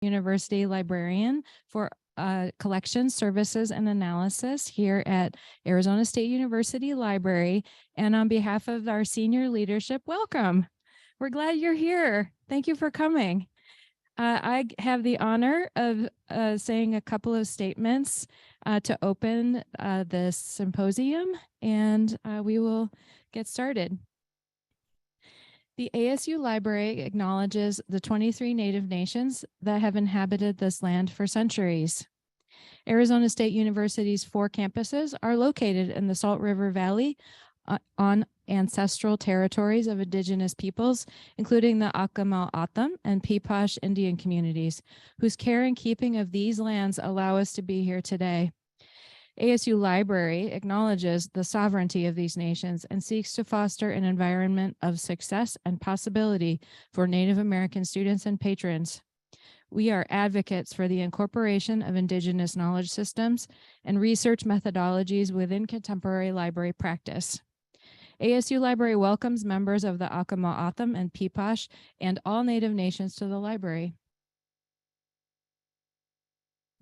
University Librarian for Collections, Services, and Analysis here at Arizona State University Library. And on behalf of our senior leadership, welcome. We're glad you're here. Thank you for coming. I have the honor of saying a couple of statements to open this symposium, and we will get started. The ASU Library acknowledges the 23 Native nations that have inhabited this land for centuries. Arizona State University's 4 campuses are located in the Salt River Valley on ancestral territories of indigenous peoples, including the Acoma O'odham and Peepash Indian communities, whose care and keeping of these lands allow us to be here today. ASU Library acknowledges the sovereignty of these nations and seeks to foster an environment of success and possibility for Native American students and patrons. We are advocates for the incorporation of indigenous knowledge systems and research methodologies within contemporary library practice. ASU Library welcomes members of the Acoma O'odham and Peepash and all Native nations to the library.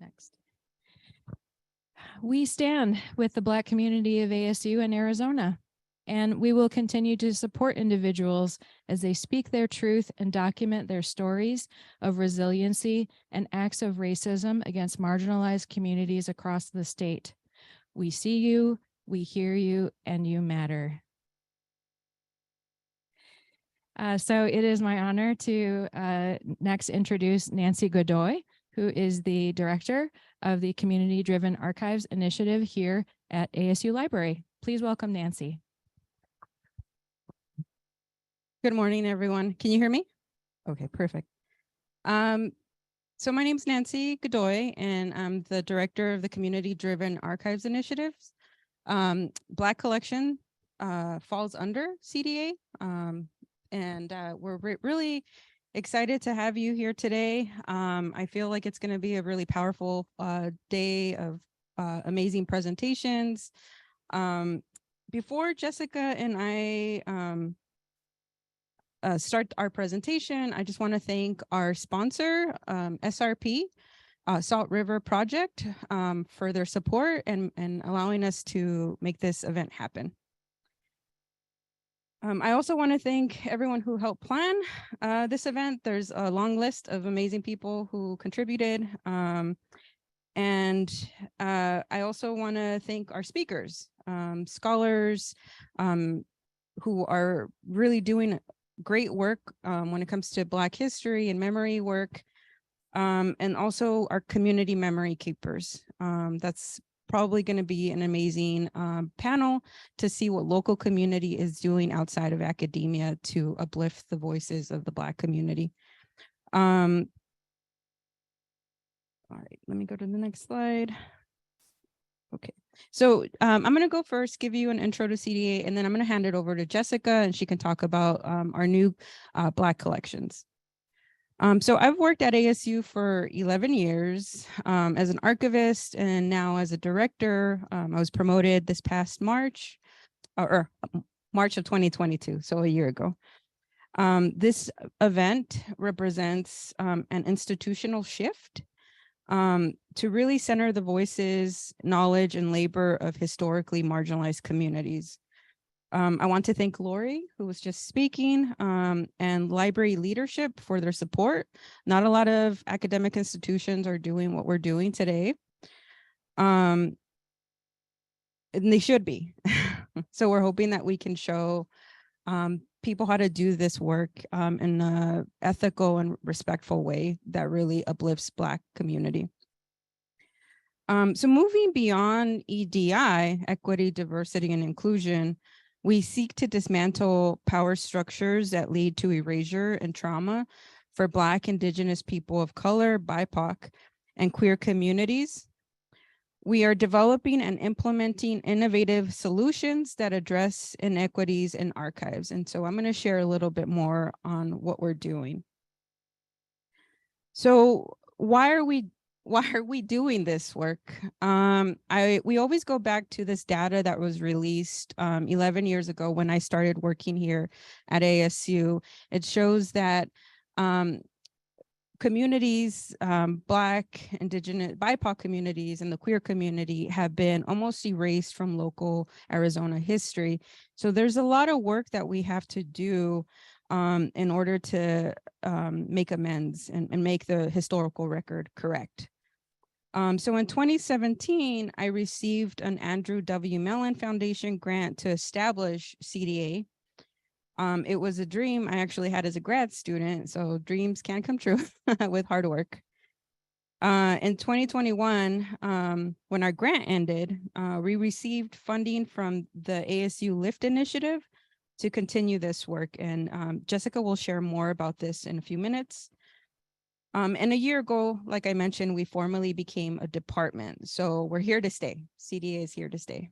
Next. We stand with the Black community of ASU and Arizona, and we will continue to support individuals as they speak their truth and document their stories of resiliency and acts of racism against marginalized communities across the state. We see you, we hear you, and you matter. So it is my honor to next introduce Nancy Godoy, who is the director of the Community Driven Archives Initiative here at ASU Library. Please welcome Nancy. Good morning, everyone. Can you hear me? Okay, perfect. So my name is Nancy Godoy, and I'm the director of the Community Driven Archives Initiatives. Black Collection falls under CDA, and we're really excited to have you here today. I feel like it's going to be a really powerful day of amazing presentations. Before Jessica and I start our presentation, I just want to thank our sponsor, SRP, Salt River Project, for their support and allowing us to make this event happen. I also want to thank everyone who helped plan this event. There's a long list of amazing people who contributed. And I also want to thank our speakers, scholars who are really doing great work when it comes to Black history and memory work, and also our community memory keepers. That's probably going to be an amazing panel to see what local community is doing outside of academia to uplift the voices of the Black community. All right, let me go to the next slide. Okay, so I'm going to go first, give you an intro to CDA, and then I'm going to hand it over to Jessica, and she can talk about our new Black collections. So I've worked at ASU for 11 years as an archivist, and now as a director. I was promoted this past March, or March of 2022, so a year ago. This event represents an institutional shift to really center the voices, knowledge, and labor of historically marginalized communities. I want to thank Lori, who was just speaking, and library leadership for their support. Not a lot of academic institutions are doing what we're doing today. And they should be. So we're hoping that we can show people how to do this work in an ethical and respectful way that really uplifts Black community. So moving beyond EDI, equity, diversity, and inclusion, we seek to dismantle power structures that lead to erasure and trauma for Black, Indigenous people of color, BIPOC, and queer communities. We are developing and implementing innovative solutions that address inequities in archives. And so I'm going to share a little bit more on what we're doing. So why are we doing this work? We always go back to this data that was released 11 years ago when I started working here at ASU. It shows that communities, Black, Indigenous, BIPOC communities, and the queer community have been almost erased from local Arizona history. So there's a lot of work that we have to do in order to make amends and make the historical record correct. So in 2017, I received an Andrew W. Mellon Foundation grant to establish CDA. It was a dream I actually had as a grad student, so dreams can come true with hard work. In 2021, when our grant ended, we received funding from the ASU LIFT initiative to continue this work. And Jessica will share more about this in a few minutes. And a year ago, like I mentioned, we formally became a department. So we're here to stay. CDA is here to stay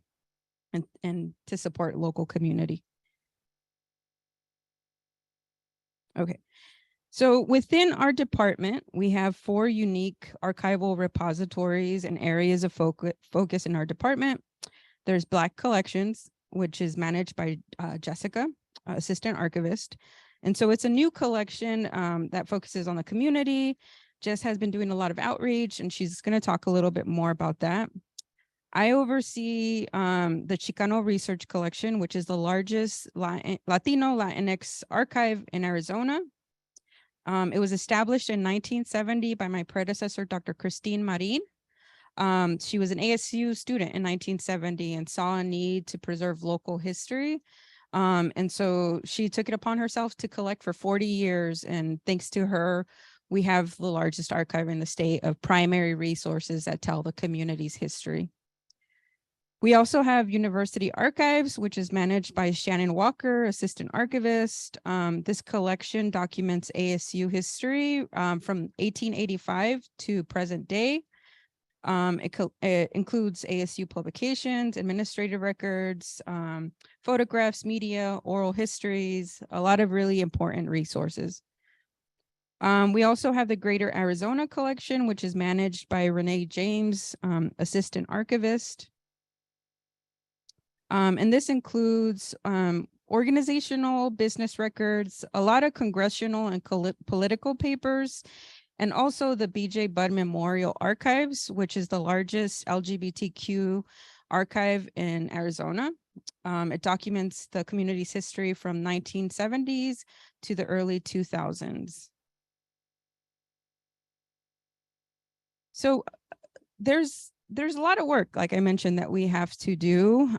and to support local community. Okay. So within our department, we have 4 unique archival repositories and areas of focus in our department. There's Black Collections, which is managed by Jessica, assistant archivist. And so it's a new collection that focuses on the community. Jess has been doing a lot of outreach, and she's going to talk a little bit more about that. I oversee the Chicano Research Collection, which is the largest Latino Latinx archive in Arizona. It was established in 1970 by my predecessor, Dr. Christine Marin. She was an ASU student in 1970 and saw a need to preserve local history. And so she took it upon herself to collect for 40 years. And thanks to her, we have the largest archive in the state of primary resources that tell the community's history. We also have University Archives, which is managed by Shannon Walker, assistant archivist. This collection documents ASU history from 1885 to present day. It includes ASU publications, administrative records, photographs, media, oral histories, a lot of really important resources. We also have the Greater Arizona Collection, which is managed by Renee James, assistant archivist. And this includes organizational business records, a lot of congressional and political papers, and also the BJ Budd Memorial Archives, which is the largest LGBTQ archive in Arizona. It documents the community's history from 1970s to the early 2000s. So there's a lot of work, like I mentioned, that we have to do.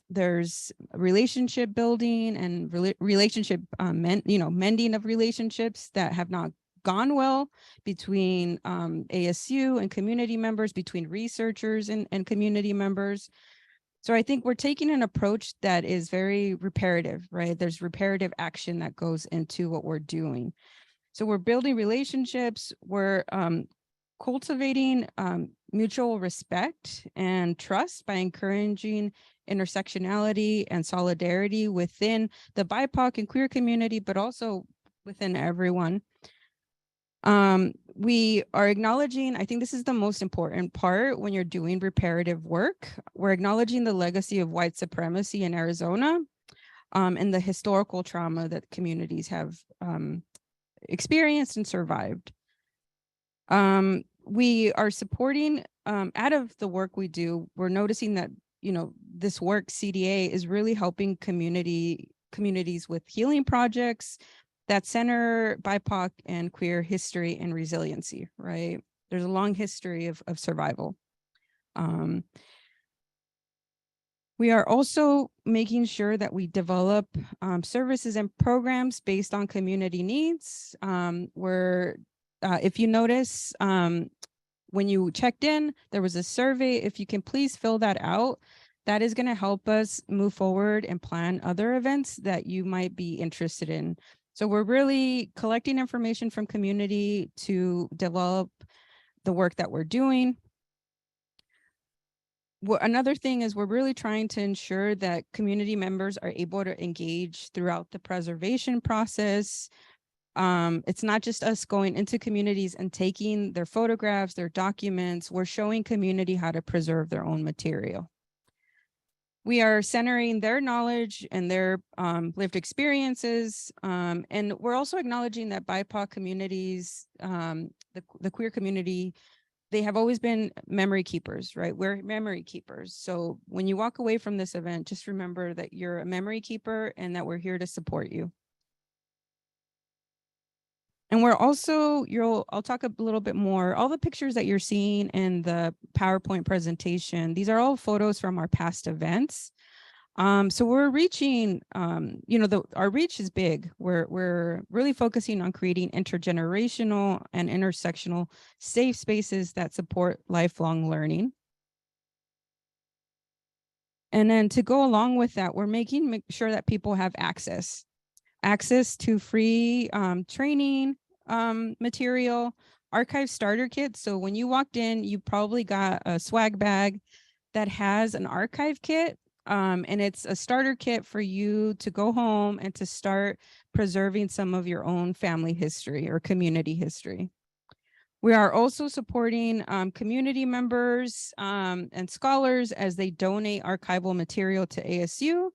There's relationship building and relationship mending of relationships that have not gone well between ASU and community members, between researchers and community members. So I think we're taking an approach that is very reparative, right? There's reparative action that goes into what we're doing. So we're building relationships, we're cultivating mutual respect and trust by encouraging intersectionality and solidarity within the BIPOC and queer community, but also within everyone. We are acknowledging, I think this is the most important part when you're doing reparative work, we're acknowledging the legacy of white supremacy in Arizona and the historical trauma that communities have experienced and survived. We are supporting, out of the work we do, we're noticing that, this work, CDA, is really helping communities with healing projects that center BIPOC and queer history and resiliency, right? There's a long history of survival. We are also making sure that we develop services and programs based on community needs. If you notice, when you checked in, there was a survey. If you can please fill that out, that is going to help us move forward and plan other events that you might be interested in. So we're really collecting information from community to develop the work that we're doing. Another thing is we're really trying to ensure that community members are able to engage throughout the preservation process. It's not just us going into communities and taking their photographs, their documents. We're showing community how to preserve their own material. We are centering their knowledge and their lived experiences. And we're also acknowledging that BIPOC communities, the queer community, they have always been memory keepers, right? We're memory keepers. So when you walk away from this event, just remember that you're a memory keeper and that we're here to support you. And we're also, I'll talk a little bit more, all the pictures that you're seeing in the PowerPoint presentation, these are all photos from our past events. So we're reaching, our reach is big. We're really focusing on creating intergenerational and intersectional safe spaces that support lifelong learning. And then to go along with that, we're making sure that people have access to free training material, archive starter kit. So when you walked in, you probably got a swag bag that has an archive kit. And it's a starter kit for you to go home and to start preserving some of your own family history or community history. We are also supporting community members and scholars as they donate archival material to ASU.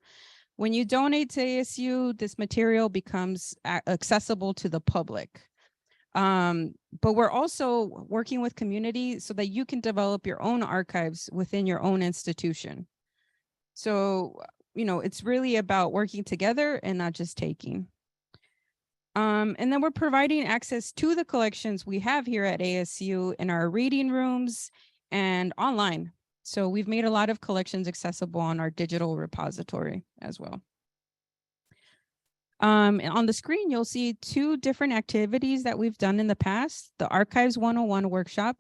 When you donate to ASU, this material becomes accessible to the public. But we're also working with community so that you can develop your own archives within your own institution. So, it's really about working together and not just taking. And then we're providing access to the collections we have here at ASU in our reading rooms and online. So we've made a lot of collections accessible on our digital repository as well. On the screen, you'll see two different activities that we've done in the past. The Archives 101 workshop.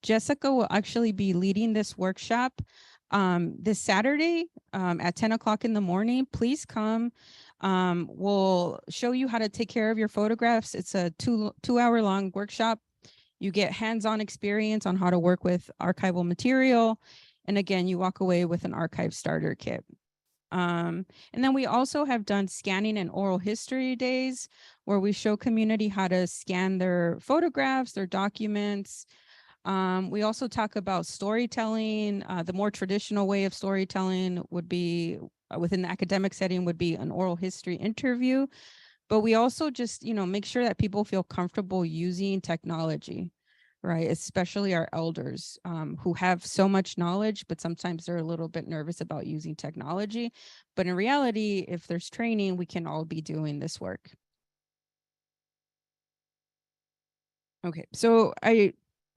Jessica will actually be leading this workshop this Saturday at 10 o'clock in the morning. Please come. We'll show you how to take care of your photographs. It's a two-hour long workshop. You get hands-on experience on how to work with archival material. And again, you walk away with an archive starter kit. And then we also have done scanning and oral history days where we show community how to scan their photographs, their documents. We also talk about storytelling. The more traditional way of storytelling would be within the academic setting would be an oral history interview. But we also just, make sure that people feel comfortable using technology, right? Especially our elders who have so much knowledge, but sometimes they're a little bit nervous about using technology. But in reality, if there's training, we can all be doing this work. Okay, so I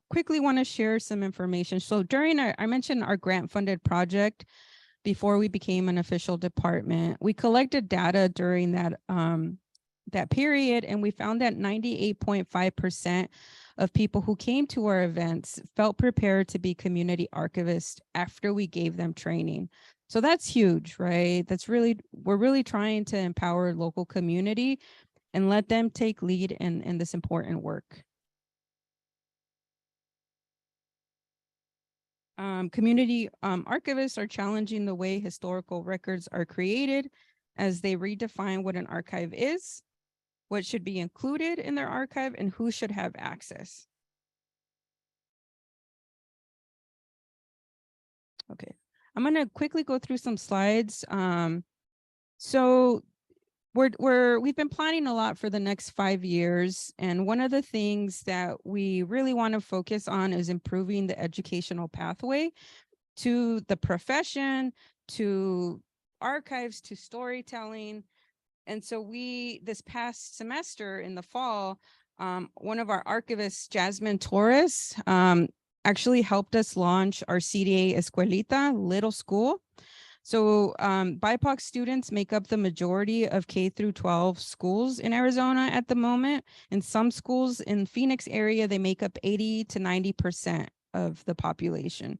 quickly want to share some information. So during I mentioned our grant funded project before we became an official department, we collected data during that that period, and we found that 98.5% of people who came to our events felt prepared to be community archivists after we gave them training. So that's huge, right? We're really trying to empower local community and let them take lead in this important work. Community archivists are challenging the way historical records are created as they redefine what an archive is, what should be included in their archive, and who should have access. Okay, I'm going to quickly go through some slides. So we've been planning a lot for the next 5 years, and one of the things that we really want to focus on is improving the educational pathway to the profession, to archives, to storytelling. And so this past semester in the fall, one of our archivists, Jasmine Torres, actually helped us launch our CDA Escuelita, Little School. So BIPOC students make up the majority of K through 12 schools in Arizona at the moment. In some schools in Phoenix area, they make up 80 to 90% of the population.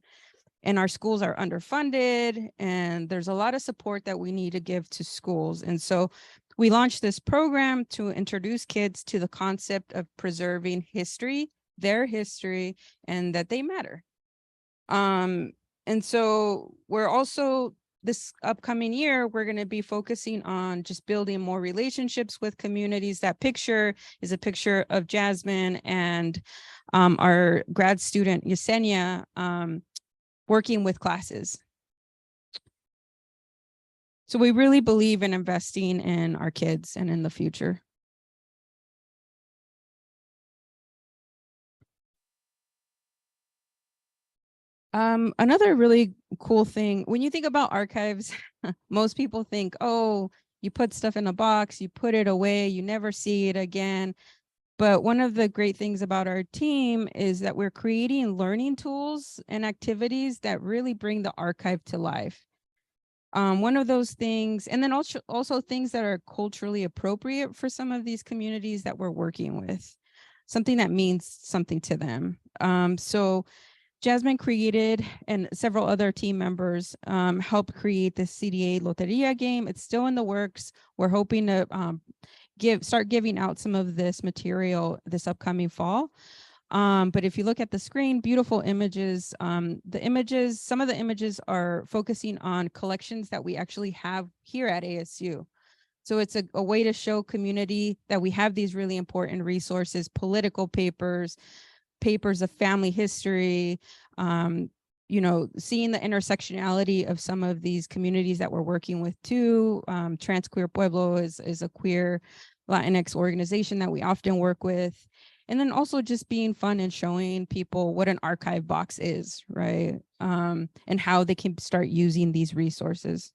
And our schools are underfunded, and there's a lot of support that we need to give to schools. And so we launched this program to introduce kids to the concept of preserving history, their history, and that they matter. And so we're also, this upcoming year, we're going to be focusing on just building more relationships with communities. That picture is a picture of Jasmine and our grad student, Yesenia, working with classes. So we really believe in investing in our kids and in the future. Another really cool thing, when you think about archives, most people think, oh, you put stuff in a box, you put it away, you never see it again. But one of the great things about our team is that we're creating learning tools and activities that really bring the archive to life. One of those things, and then also things that are culturally appropriate for some of these communities that we're working with, something that means something to them. So Jasmine created, and several other team members helped create the CDA Loteria game. It's still in the works. We're hoping to start giving out some of this material this upcoming fall. But if you look at the screen, beautiful images. Some of the images are focusing on collections that we actually have here at ASU. So it's a way to show community that we have these really important resources, political papers of family history, seeing the intersectionality of some of these communities that we're working with too. Trans Queer Pueblo is a queer Latinx organization that we often work with. And then also just being fun and showing people what an archive box is, right? And how they can start using these resources.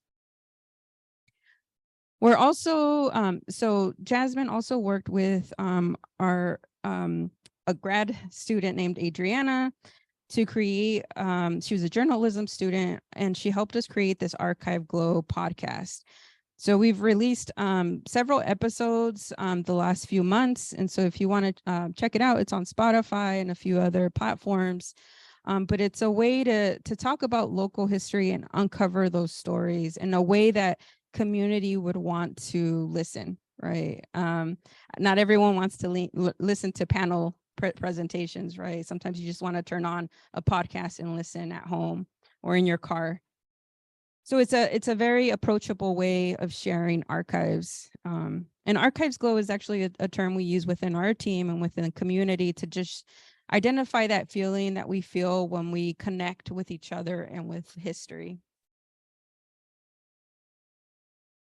We're also, so Jasmine also worked with a grad student named Adriana to create, she was a journalism student, and she helped us create this Archive Glow podcast. So we've released several episodes the last few months. And so if you want to check it out, it's on Spotify and a few other platforms. But it's a way to talk about local history and uncover those stories in a way that community would want to listen, right? Not everyone wants to listen to panel presentations, right? Sometimes you just want to turn on a podcast and listen at home or in your car. So it's a very approachable way of sharing archives. And Archives Glow is actually a term we use within our team and within the community to just identify that feeling that we feel when we connect with each other and with history.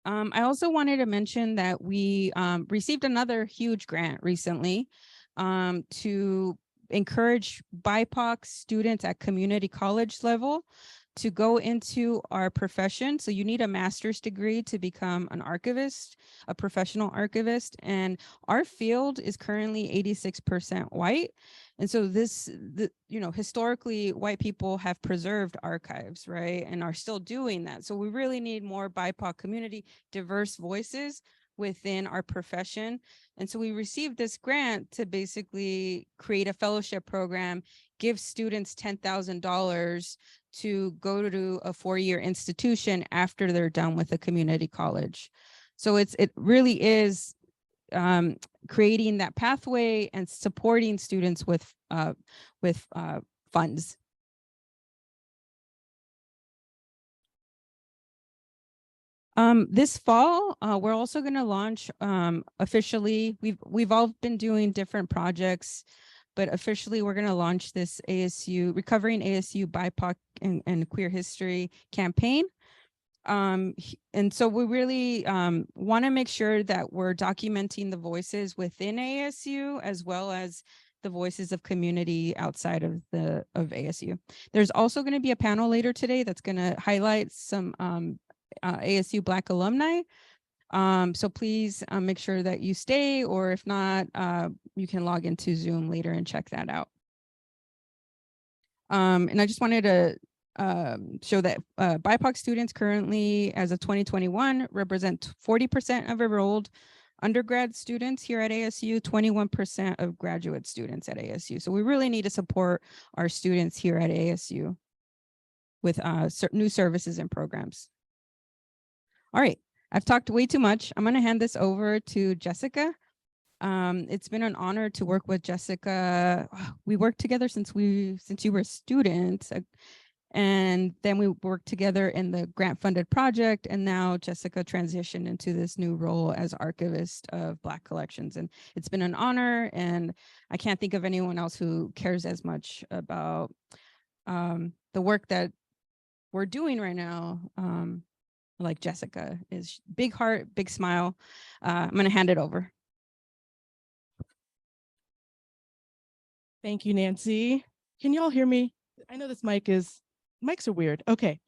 I also wanted to mention that we received another huge grant recently to encourage BIPOC students at community college level to go into our profession. So you need a master's degree to become an archivist, a professional archivist. And our field is currently 86% white. And so historically, white people have preserved archives, right? And are still doing that. So we really need more BIPOC community, diverse voices within our profession. And so we received this grant to basically create a fellowship program, give students $10,000 to go to a 4-year institution after they're done with a community college. So it really is creating that pathway and supporting students with funds. This fall, we're also going to launch officially. We've all been doing different projects, but officially we're going to launch this ASU Recovering ASU BIPOC and Queer History campaign. And so we really want to make sure that we're documenting the voices within ASU as well as the voices of community outside of ASU. There's also going to be a panel later today that's going to highlight some ASU Black alumni. So please make sure that you stay, or if not, you can log into Zoom later and check that out. And I just wanted to show that BIPOC students currently, as of 2021, represent 40% of enrolled undergrad students here at ASU, 21% of graduate students at ASU. So we really need to support our students here at ASU with new services and programs. All right, I've talked way too much. I'm going to hand this over to Jessica. It's been an honor to work with Jessica. We worked together since you were a student, and then we worked together in the grant-funded project, and now Jessica transitioned into this new role as archivist of Black collections. And it's been an honor, and I can't think of anyone else who cares as much about the work that we're doing right now like Jessica is. Big heart, big smile. I'm going to hand it over. Thank you, Nancy. Can y'all hear me? I know this mics are weird. Okay.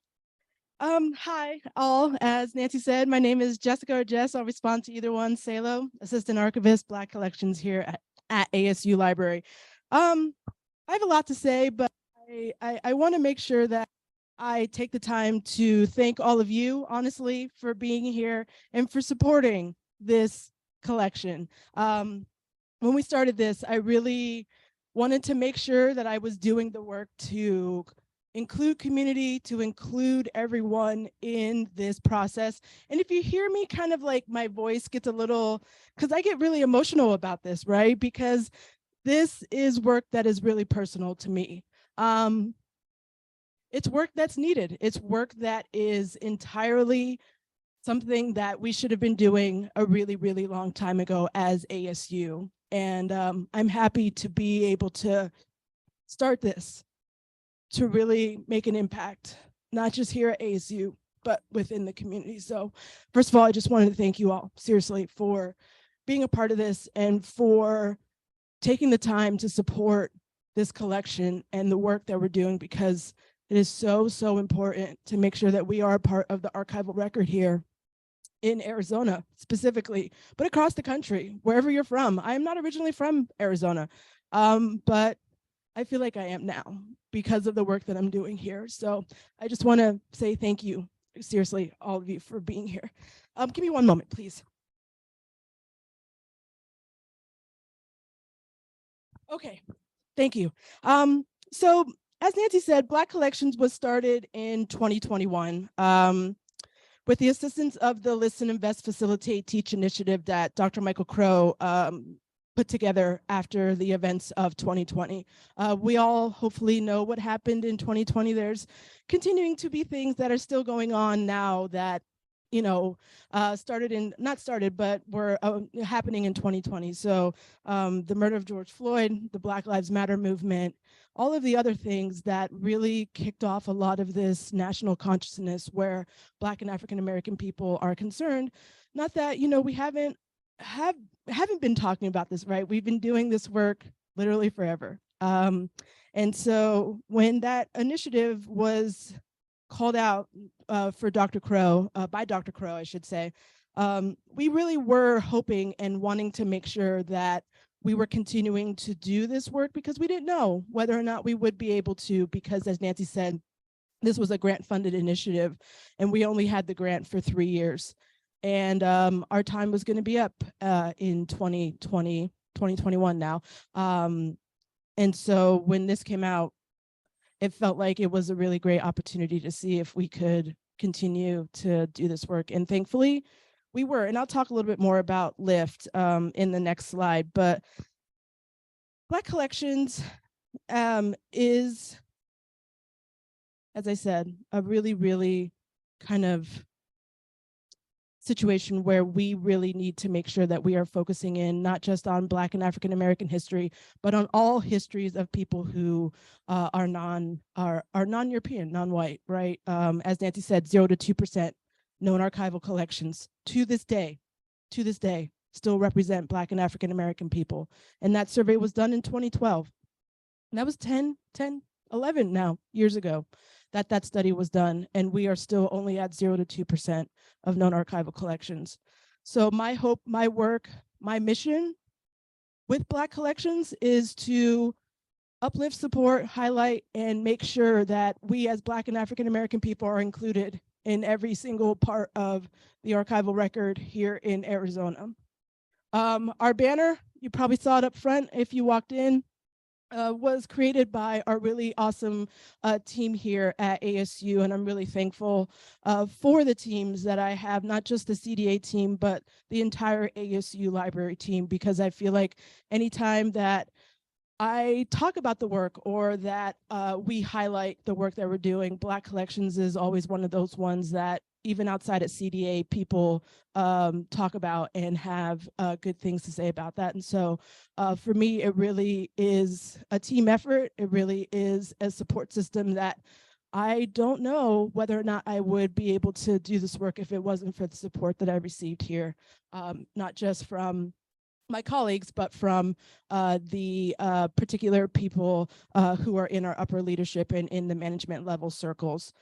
Hi all. As Nancy said, my name is Jessica or Jess. I'll respond to either one. Salow, Assistant Archivist, Black Collections here at ASU Library. I have a lot to say, but I want to make sure that I take the time to thank all of you, honestly, for being here and for supporting this collection. When we started this, I really wanted to make sure that I was doing the work to include community, to include everyone in this process. And if you hear me kind of like my voice gets a little, because I get really emotional about this, right? Because this is work that is really personal to me. It's work that's needed. It's work that is entirely something that we should have been doing a really, really long time ago as ASU. And I'm happy to be able to start this, to really make an impact, not just here at ASU, but within the community. So first of all, I just wanted to thank you all, seriously, for being a part of this and for taking the time to support this collection and the work that we're doing, because it is so, so important to make sure that we are a part of the archival record here in Arizona specifically, but across the country, wherever you're from. I am not originally from Arizona, but I feel like I am now because of the work that I'm doing here. So I just want to say thank you, seriously, all of you, for being here. Give me one moment, please. Okay, thank you. So as Nancy said, Black Collections was started in 2021 with the assistance of the Listen, Invest, Facilitate, Teach initiative that Dr. Michael Crow put together after the events of 2020. We all hopefully know what happened in 2020. There's continuing to be things that are still going on now that, you know, were happening in 2020. So the murder of George Floyd, the Black Lives Matter movement, all of the other things that really kicked off a lot of this national consciousness where Black and African American people are concerned. Not that, you know, we haven't been talking about this, right? We've been doing this work literally forever. And so when that initiative was called out for Dr. Crow, by Dr. Crow, I should say, we really were hoping and wanting to make sure that we were continuing to do this work, because we didn't know whether or not we would be able to, because as Nancy said, this was a grant funded initiative and we only had the grant for 3 years. And our time was going to be up in 2021 now. And so when this came out, it felt like it was a really great opportunity to see if we could continue to do this work. And thankfully, we were. And I'll talk a little bit more about LIFT in the next slide. But Black Collections is, as I said, a really, really kind of situation where we really need to make sure that we are focusing in not just on Black and African American history, but on all histories of people who are non-European, non-white, right? As Nancy said, 0 to 2% known archival collections to this day still represent Black and African American people. And that survey was done in 2012. And that was 11 now years ago that study was done, and we are still only at 0 to 2% of known archival collections. So my hope, my work, my mission with Black Collections is to uplift, support, highlight, and make sure that we as Black and African American people are included in every single part of the archival record here in Arizona. Our banner, you probably saw it up front if you walked in, was created by our really awesome team here at ASU, and I'm really thankful for the teams that I have, not just the CDA team, but the entire ASU library team, because I feel like anytime that I talk about the work or that we highlight the work that we're doing, Black Collections is always one of those ones that even outside at CDA, people talk about and have good things to say about that. And so for me, it really is a team effort. It really is a support system that I don't know whether or not I would be able to do this work if it wasn't for the support that I received here, not just from my colleagues, but from the particular people who are in our upper leadership and in the management level circles.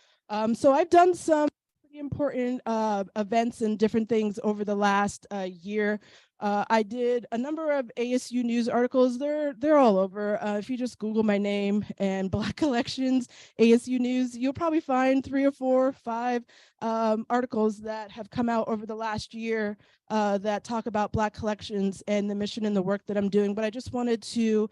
So I've done some pretty important events and different things over the last year. I did a number of ASU news articles. They're all over. If you just Google my name and Black Collections, ASU News, you'll probably find 3 or 4 or 5 articles that have come out over the last year that talk about Black collections and the mission and the work that I'm doing. But I just wanted to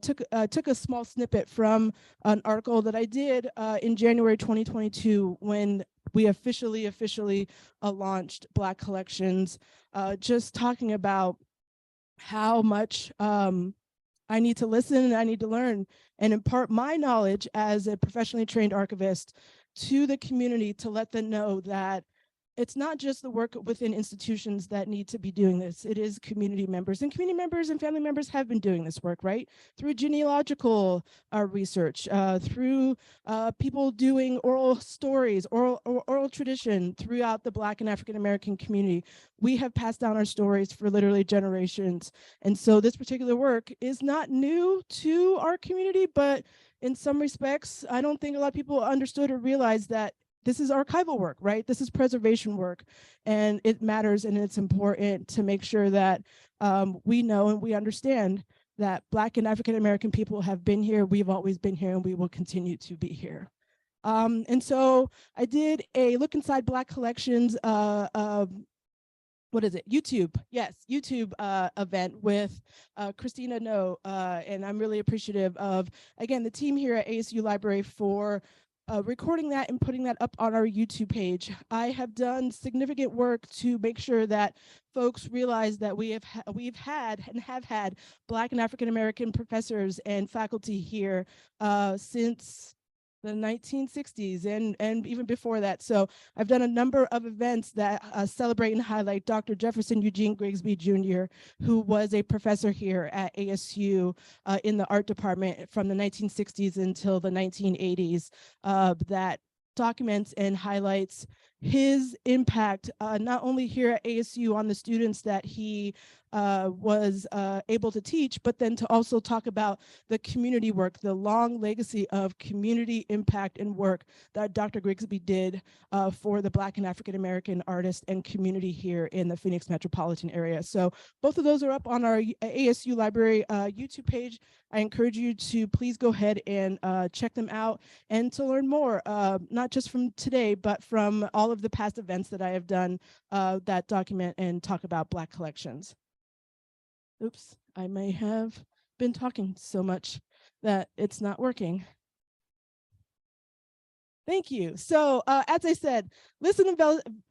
took a small snippet from an article that I did in January 2022 when we officially launched Black Collections, just talking about how much I need to listen and I need to learn and impart my knowledge as a professionally trained archivist to the community to let them know that it's not just the work within institutions that need to be doing this. It is community members, and community members and family members have been doing this work, right? Through genealogical research, through people doing oral stories, oral tradition throughout the Black and African American community. We have passed down our stories for literally generations. And so this particular work is not new to our community, but in some respects, I don't think a lot of people understood or realized that this is archival work, right? This is preservation work, and it matters, and it's important to make sure that we know and we understand that Black and African American people have been here, we've always been here, and we will continue to be here. And so I did a look inside Black collections, what is it? YouTube, yes, YouTube event with Christina No, and I'm really appreciative of, again, the team here at ASU Library for recording that and putting that up on our YouTube page. I have done significant work to make sure that folks realize that we've had and have had Black and African American professors and faculty here since the 1960s and even before that. So I've done a number of events that celebrate and highlight Dr. Jefferson Eugene Grigsby Jr., who was a professor here at ASU in the art department from the 1960s until the 1980s, that documents and highlights his impact, not only here at ASU on the students that he was able to teach, but then to also talk about the community work, the long legacy of community impact and work that Dr. Grigsby did for the Black and African American artists and community here in the Phoenix metropolitan area. So both of those are up on our ASU Library YouTube page. I encourage you to please go ahead and check them out and to learn more, not just from today, but from all of the past events that I have done that document and talk about Black collections. Oops, I may have been talking so much that it's not working. Thank you. So as I said, Listen,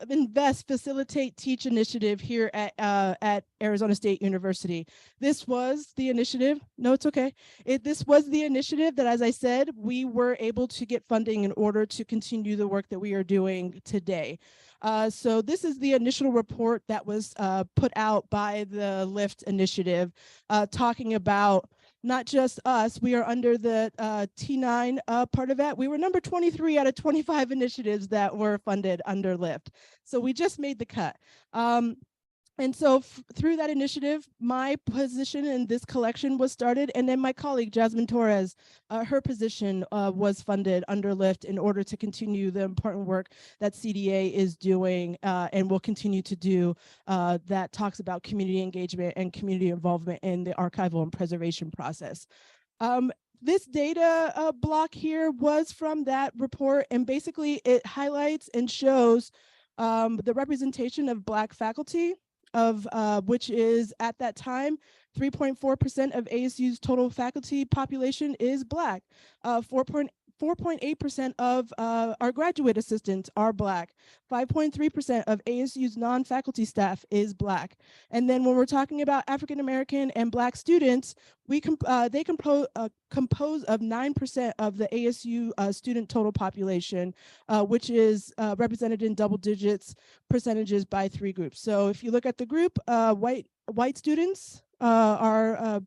Invest, Facilitate, Teach initiative here at Arizona State University. This was the initiative. No, it's okay. This was the initiative that, as I said, we were able to get funding in order to continue the work that we are doing today. So this is the initial report that was put out by the LIFT initiative, talking about not just us. We are under the T9 part of that. We were number 23 out of 25 initiatives that were funded under LIFT. So we just made the cut. And so through that initiative, my position in this collection was started, and then my colleague, Jasmine Torres, her position was funded under LIFT in order to continue the important work that CDA is doing and will continue to do that talks about community engagement and community involvement in the archival and preservation process. This data block here was from that report, and basically it highlights and shows the representation of Black faculty, of which is at that time 3.4% of ASU's total faculty population is Black. 4.8% of our graduate assistants are Black. 5.3% of ASU's non-faculty staff is Black. And then when we're talking about African American and Black students, they compose of 9% of the ASU student total population, which is represented in double digits percentages by 3 groups. So if you look at the group, white students, are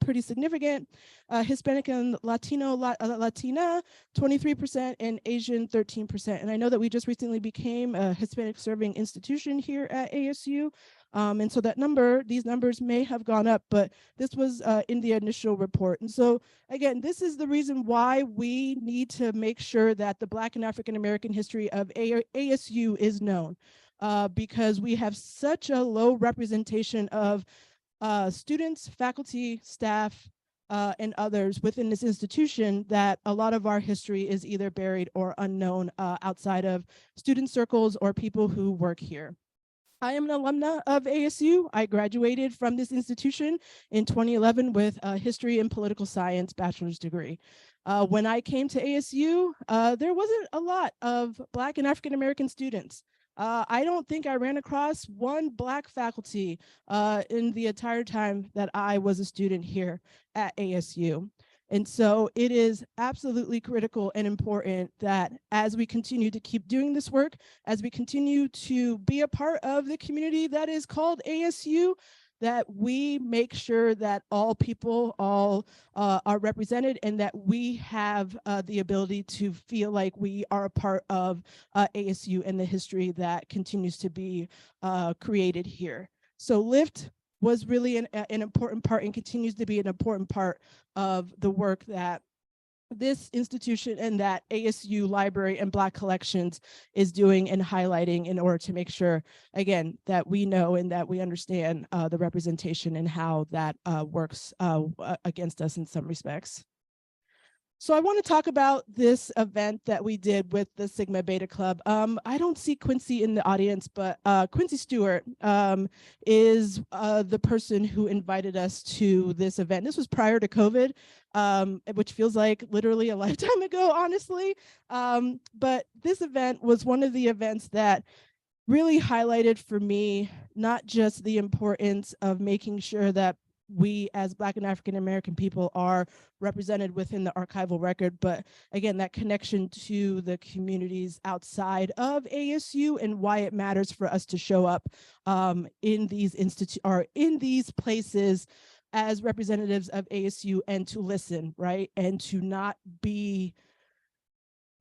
pretty significant. Hispanic and Latina, 23%, and Asian, 13%. And I know that we just recently became a Hispanic serving institution here at ASU. And so these numbers may have gone up, but this was in the initial report. And so again, this is the reason why we need to make sure that the Black and African American history of ASU is known, because we have such a low representation of students, faculty, staff, and others within this institution, that a lot of our history is either buried or unknown outside of student circles or people who work here. I am an alumna of ASU. I graduated from this institution in 2011 with a history and political science bachelor's degree. When I came to ASU, there wasn't a lot of Black and African American students. I don't think I ran across one Black faculty in the entire time that I was a student here at ASU. And so it is absolutely critical and important that as we continue to keep doing this work, as we continue to be a part of the community that is called ASU, that we make sure that all people are represented, and that we have the ability to feel like we are a part of ASU and the history that continues to be created here. So LIFT was really an important part and continues to be an important part of the work that this institution and that ASU Library and Black Collections is doing and highlighting, in order to make sure, again, that we know and that we understand the representation and how that works against us in some respects. So I want to talk about this event that we did with the Sigma Beta Club. I don't see Quincy in the audience, but Quincy Stewart is the person who invited us to this event. This was prior to COVID, which feels like literally a lifetime ago, honestly. But this event was one of the events that really highlighted for me not just the importance of making sure that we as Black and African American people are represented within the archival record, but again, that connection to the communities outside of ASU and why it matters for us to show up in these places as representatives of ASU, and to listen, right? And to not be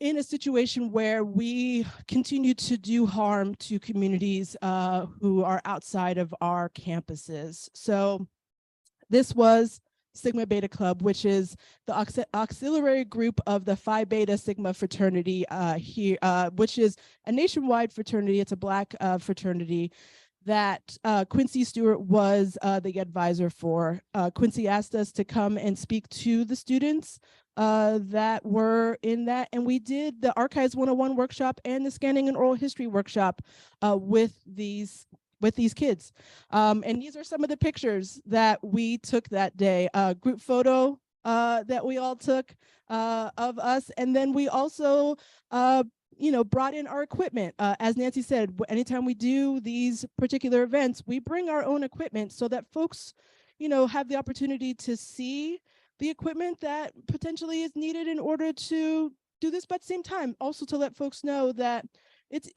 in a situation where we continue to do harm to communities who are outside of our campuses. So this was Sigma Beta Club, which is the auxiliary group of the Phi Beta Sigma fraternity here, which is a nationwide fraternity. It's a Black fraternity that Quincy Stewart was the advisor for. Quincy asked us to come and speak to the students that were in that, and we did the Archives 101 workshop and the Scanning and Oral History workshop with these kids. And these are some of the pictures that we took that day. Group photo that we all took of us. And then we also, brought in our equipment. As Nancy said, anytime we do these particular events, we bring our own equipment so that folks, have the opportunity to see the equipment that potentially is needed in order to do this, but at the same time, also to let folks know that it's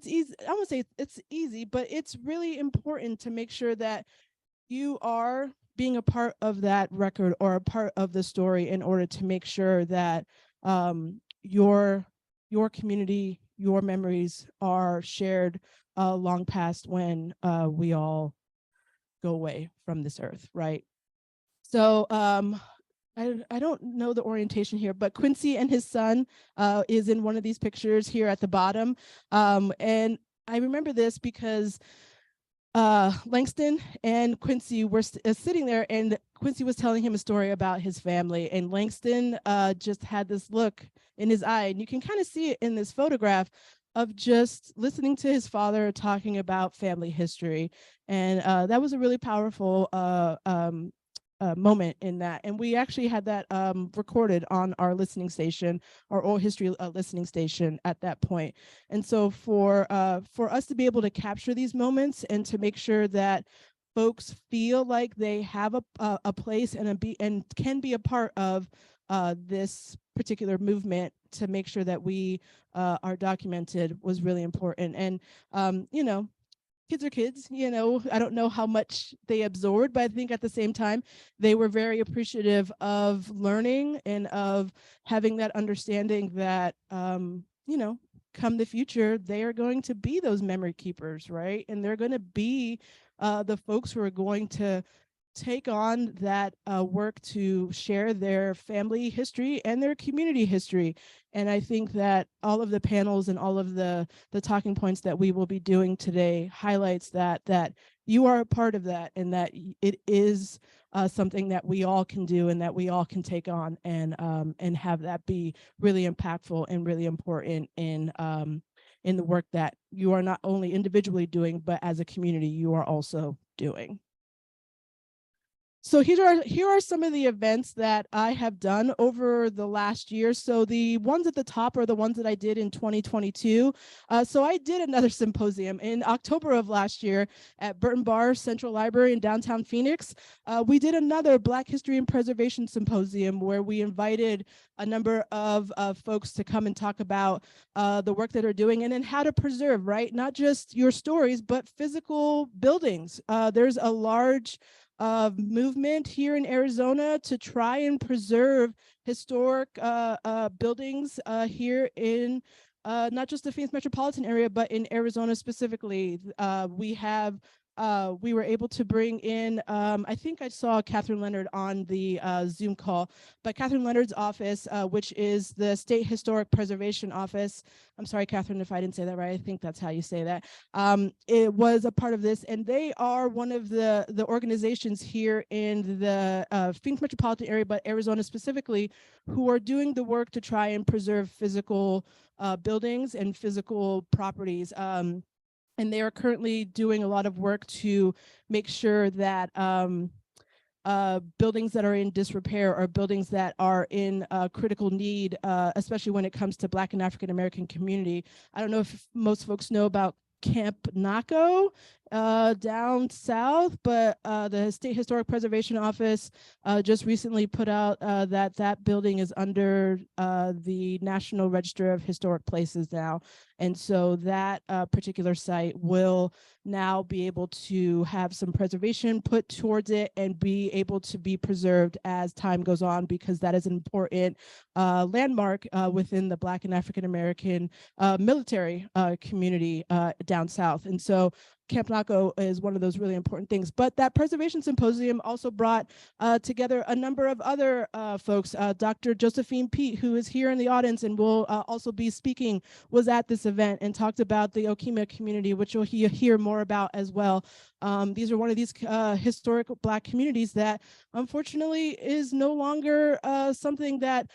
easy. I won't say it's easy, but it's really important to make sure that you are being a part of that record or a part of the story, in order to make sure that your community, your memories are shared long past when we all go away from this earth, right? So I don't know the orientation here, but Quincy and his son is in one of these pictures here at the bottom. And I remember this because Langston and Quincy were sitting there, and Quincy was telling him a story about his family, and Langston just had this look in his eye, and you can kind of see it in this photograph of just listening to his father talking about family history. And that was a really powerful moment in that. And we actually had that recorded on our listening station, our oral history listening station at that point. And so for us to be able to capture these moments and to make sure that folks feel like they have a place and can be a part of this particular movement, to make sure that we are documented, was really important. And kids are kids, you know, I don't know how much they absorbed, but I think at the same time, they were very appreciative of learning and of having that understanding that, you know, come the future, they are going to be those memory keepers, right? And they're going to be the folks who are going to take on that work to share their family history and their community history. And I think that all of the panels and all of the talking points that we will be doing today highlights that you are a part of that, and that it is something that we all can do and that we all can take on and have that be really impactful and really important in the work that you are not only individually doing, but as a community you are also doing. So here are some of the events that I have done over the last year. So the ones at the top are the ones that I did in 2022. So I did another symposium in October of last year at Burton Barr Central Library in downtown Phoenix. We did another Black History and Preservation Symposium where we invited a number of folks to come and talk about the work that they're doing and then how to preserve, right? Not just your stories, but physical buildings. There's a large movement here in Arizona to try and preserve historic buildings here in not just the Phoenix metropolitan area, but in Arizona specifically. We were able to bring in, I think I saw Catherine Leonard on the Zoom call, but Catherine Leonard's office, which is the State Historic Preservation Office. I'm sorry, Catherine, if I didn't say that right. I think that's how you say that. It was a part of this, and they are one of the organizations here in the Phoenix metropolitan area, but Arizona specifically, who are doing the work to try and preserve physical buildings and physical properties. And they are currently doing a lot of work to make sure that buildings that are in disrepair or buildings that are in critical need, especially when it comes to Black and African American community. I don't know if most folks know about Camp Naco down south, but the State Historic Preservation Office just recently put out that building is under the National Register of Historic Places now. And so that particular site will now be able to have some preservation put towards it and be able to be preserved as time goes on, because that is an important landmark within the Black and African American military community down south. And so Camp Naco is one of those really important things. But that preservation symposium also brought together a number of other folks. Dr. Josephine Pete, who is here in the audience and will also be speaking, was at this event and talked about the Okemah community, which you'll hear more about as well. These are one of these historic Black communities that unfortunately is no longer something that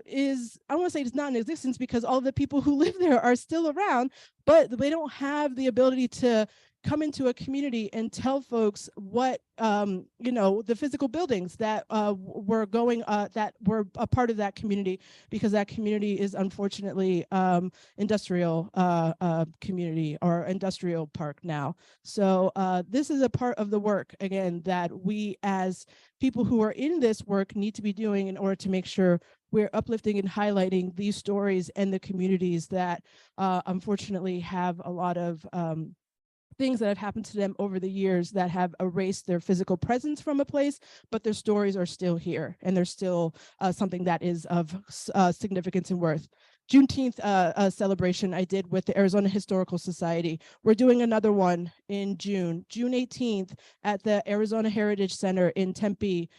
is, I want to say it's not in existence, because all the people who live there are still around, but they don't have the ability to come into a community and tell folks what you know, the physical buildings that were going that were a part of that community, because that community is unfortunately industrial community or industrial park now. So this is a part of the work, again, that we as people who are in this work need to be doing in order to make sure we're uplifting and highlighting these stories and the communities that unfortunately have a lot of things that have happened to them over the years that have erased their physical presence from a place, but their stories are still here, and they're still something that is of significance and worth. Juneteenth celebration I did with the Arizona Historical Society. We're doing another one in June 18th at the Arizona Heritage Center in Tempe.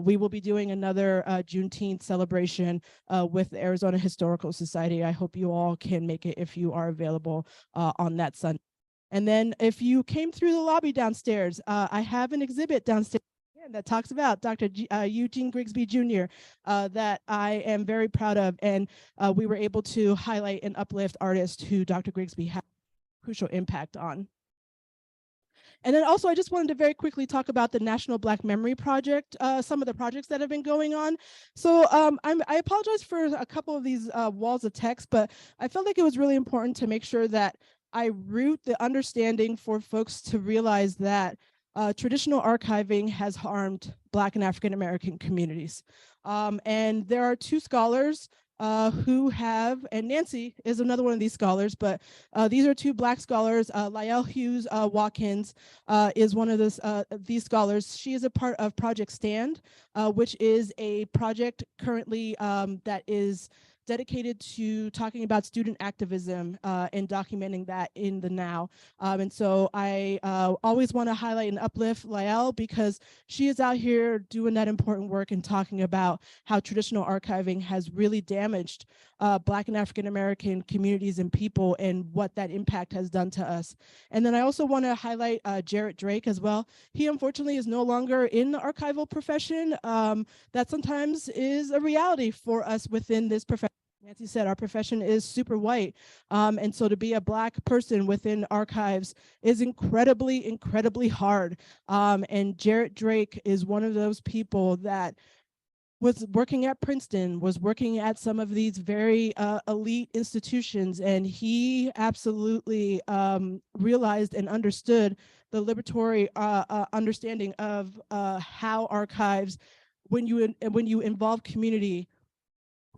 We will be doing another Juneteenth celebration with the Arizona Historical Society. I hope you all can make it if you are available on that Sunday. And then if you came through the lobby downstairs, I have an exhibit downstairs that talks about Dr. Eugene Grigsby Jr. That I am very proud of. And we were able to highlight and uplift artists who Dr. Grigsby had a crucial impact on. And then also, I just wanted to very quickly talk about the National Black Memory Project, some of the projects that have been going on. So I apologize for a couple of these walls of text, but I felt like it was really important to make sure that I root the understanding for folks to realize that traditional archiving has harmed Black and African American communities. And there are two scholars who have, and Nancy is another one of these scholars, but these are two Black scholars. Lyell Hughes Watkins is one of these scholars. She is a part of Project Stand, which is a project currently that is dedicated to talking about student activism and documenting that in the now. And so I always want to highlight and uplift Lyell because she is out here doing that important work and talking about how traditional archiving has really damaged Black and African American communities and people and what that impact has done to us. And then I also want to highlight Jarrett Drake as well. He unfortunately is no longer in the archival profession. That sometimes is a reality for us within this profession. Nancy said our profession is super white. And so to be a Black person within archives is incredibly, incredibly hard. And Jarrett Drake is one of those people that was working at Princeton, was working at some of these very elite institutions, and he absolutely realized and understood the liberatory understanding of how archives, when you involve community,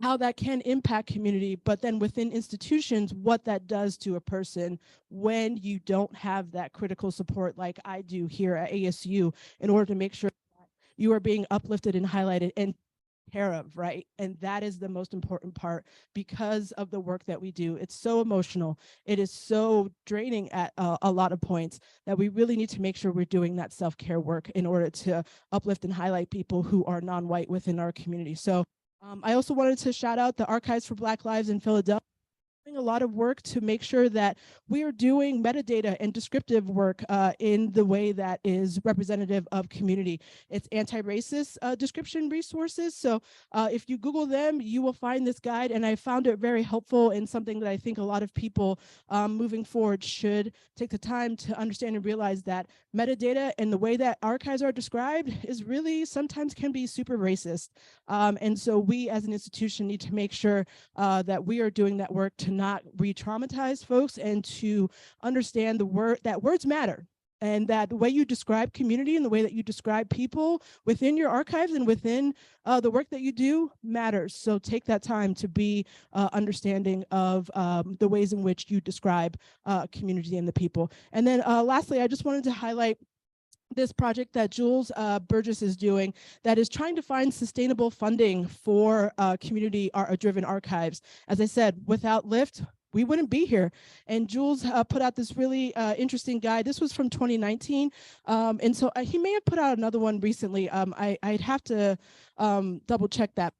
how that can impact community, but then within institutions, what that does to a person when you don't have that critical support like I do here at ASU in order to make sure that you are being uplifted and highlighted and care of, right? And that is the most important part because of the work that we do. It's so emotional. It is so draining at a lot of points that we really need to make sure we're doing that self-care work in order to uplift and highlight people who are non-white within our community. So I also wanted to shout out the Archives for Black Lives in Philadelphia. A lot of work to make sure that we are doing metadata and descriptive work in the way that is representative of community. It's anti-racist description resources. So if you Google them, you will find this guide, and I found it very helpful and something that I think a lot of people moving forward should take the time to understand and realize that metadata and the way that archives are described is really sometimes can be super racist. And so we as an institution need to make sure that we are doing that work to not re-traumatize folks and to understand that words matter, and that the way you describe community and the way that you describe people within your archives and within the work that you do matters. So take that time to be understanding of the ways in which you describe community and the people. And then lastly, I just wanted to highlight this project that Jules Burgess is doing that is trying to find sustainable funding for community-driven archives. As I said, without LIFT, we wouldn't be here. And Jules put out this really interesting guide. This was from 2019. And so he may have put out another one recently. I'd have to double check that.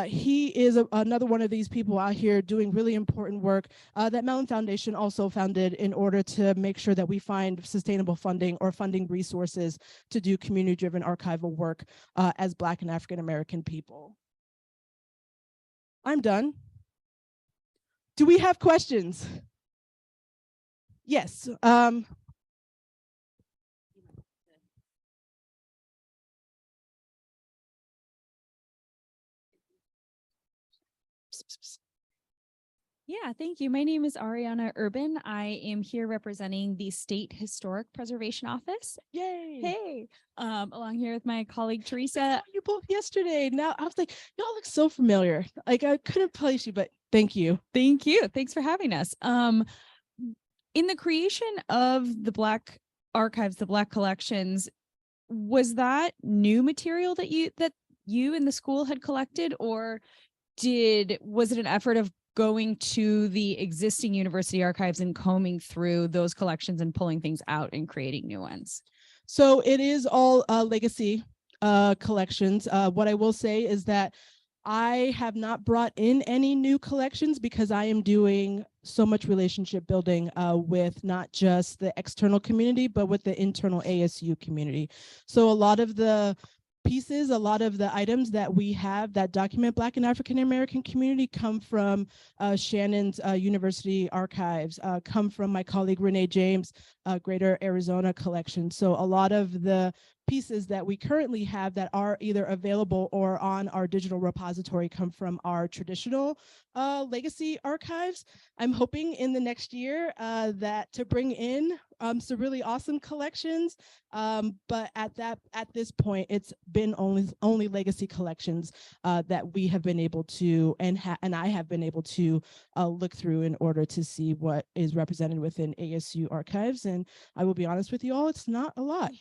He is another one of these people out here doing really important work that Mellon Foundation also founded in order to make sure that we find sustainable funding or funding resources to do community-driven archival work as Black and African American people. I'm done. Do we have questions? Yes. Yeah, thank you. My name is Ariana Urban. I am here representing the State Historic Preservation Office. Yay. Hey, along here with my colleague I Teresa. saw you both yesterday. Now I was like, y'all look so familiar. Like I couldn't place you, but thank you. Thank you. Thanks for having us. In the creation of the Black archives, the Black collections, was that new material that you and the school had collected, or was it an effort of going to the existing university archives and combing through those collections and pulling things out and creating new ones? So it is all legacy collections. What I will say is that I have not brought in any new collections because I am doing so much relationship building with not just the external community, but with the internal ASU community. So a lot of the pieces, a lot of the items that we have that document Black and African American community come from Shannon's university archives, come from my colleague Renee James' Greater Arizona collection. So a lot of the pieces that we currently have that are either available or on our digital repository come from our traditional legacy archives. I'm hoping in the next year that to bring in some really awesome collections, but at this point, it's been only legacy collections that we have been able to, and I have been able to look through in order to see what is represented within ASU archives. And I will be honest with you all, it's not a lot.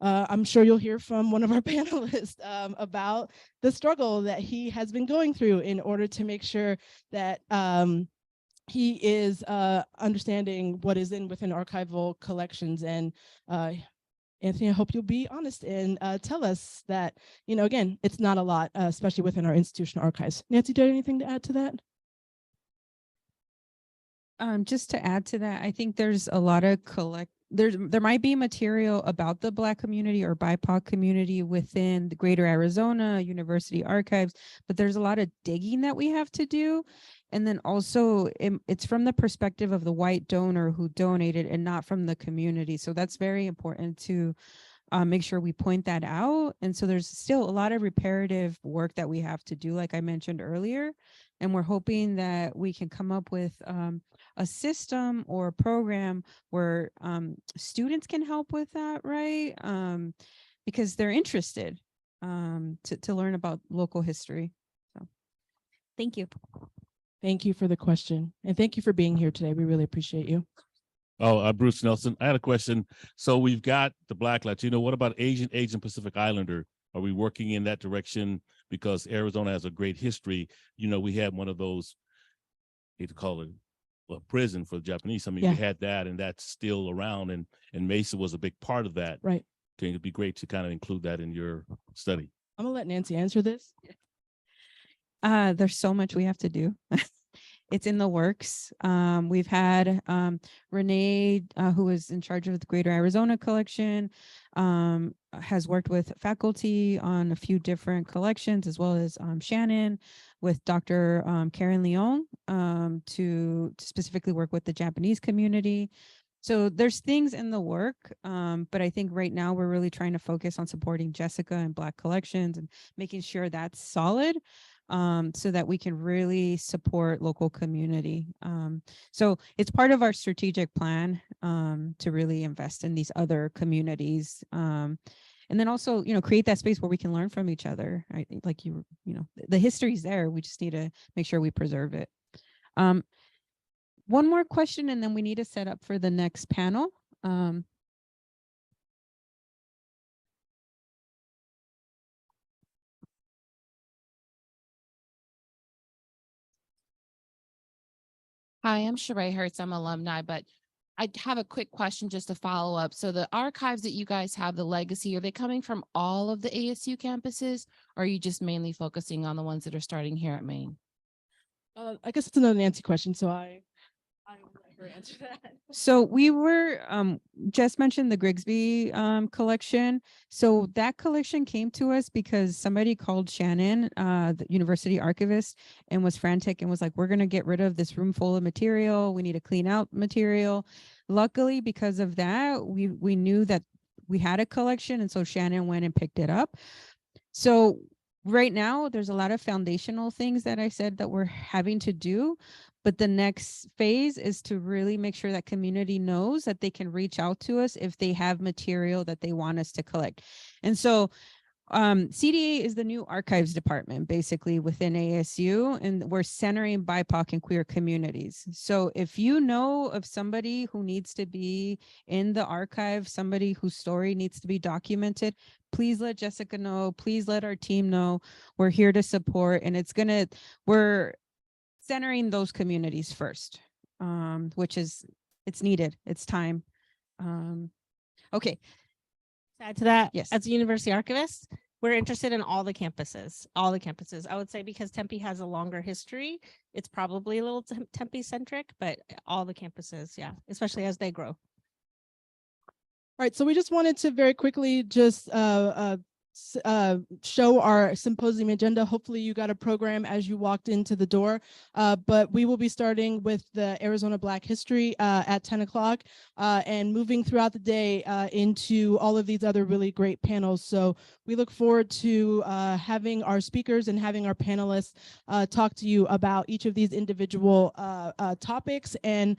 I'm sure you'll hear from one of our panelists about the struggle that he has been going through in order to make sure that he is understanding what is within archival collections. And Anthony, I hope you'll be honest and tell us that, again, it's not a lot, especially within our institutional archives. Nancy, do you have anything to add to that? Just to add to that, I think there's a lot of there might be material about the Black community or BIPOC community within the Greater Arizona University archives, but there's a lot of digging that we have to do. And then also it's from the perspective of the white donor who donated and not from the community. So that's very important to make sure we point that out. And so there's still a lot of reparative work that we have to do, like I mentioned earlier. And we're hoping that we can come up with a system or a program where students can help with that, right? Because they're interested to learn about local history. So thank you. Thank you for the question. And thank you for being here today. We really appreciate you. Oh, Bruce Nelson, I had a question. So we've got the Black Latino. What about Asian Pacific Islander? Are we working in that direction? Because Arizona has a great history. We had one of those, I hate to call it a prison for the Japanese. I mean, Yeah. we had that, and that's still around, and Mesa was a big part of that. Right. I think it'd be great to kind of include that in your study. I'm gonna let Nancy answer this. There's so much we have to do. It's in the works. We've had Renee, who is in charge of the Greater Arizona collection, has worked with faculty on a few different collections, as well as Shannon with Dr. Karen Leong to specifically work with the Japanese community. So there's things in the work, but I think right now we're really trying to focus on supporting Jessica and Black collections and making sure that's solid. So that we can really support local community. So it's part of our strategic plan to really invest in these other communities. And then also, create that space where we can learn from each other. Right? Like the history's there. We just need to make sure we preserve it. One more question, and then we need to set up for the next panel. Hi, I'm Sheree Hertz. I'm alumni, but I have a quick question just to follow up. So the archives that you guys have, the legacy, are they coming from all of the ASU campuses, or are you just mainly focusing on the ones that are starting here at Maine? I guess it's another Nancy question, so I will let her answer that. So we were just mentioned the Grigsby collection. So that collection came to us because somebody called Shannon, the university archivist, and was frantic and was like, we're going to get rid of this room full of material. We need to clean out material. Luckily, because of that, we knew that we had a collection. And so Shannon went and picked it up. So right now, there's a lot of foundational things that I said that we're having to do. But the next phase is to really make sure that community knows that they can reach out to us if they have material that they want us to collect. And so CDA is the new archives department, basically within ASU, and we're centering BIPOC and queer communities. So if you know of somebody who needs to be in the archive, somebody whose story needs to be documented, please let Jessica know, please let our team know. We're here to support, and we're centering those communities first, which is, it's needed, it's time. Okay. To add to that, Yes. as a university archivist, we're interested in all the campuses. I would say because Tempe has a longer history, it's probably a little Tempe centric, but all the campuses, yeah, especially as they grow. All right, so we just wanted to very quickly just show our symposium agenda. Hopefully you got a program as you walked into the door, but we will be starting with the Arizona Black History at 10 o'clock and moving throughout the day into all of these other really great panels. So we look forward to having our speakers and having our panelists talk to you about each of these individual topics and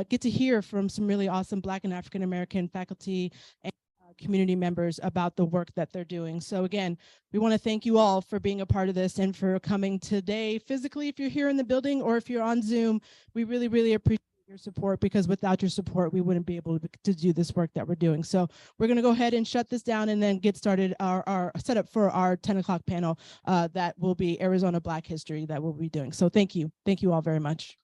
get to hear from some really awesome Black and African American faculty and community members about the work that they're doing. So again, we want to thank you all for being a part of this and for coming today physically if you're here in the building, or if you're on Zoom. We really, really appreciate your support, because without your support, we wouldn't be able to do this work that we're doing. So we're going to go ahead and shut this down and then get started our setup for our 10 o'clock panel that will be Arizona Black History that we'll be doing. So thank you. Thank you all very much.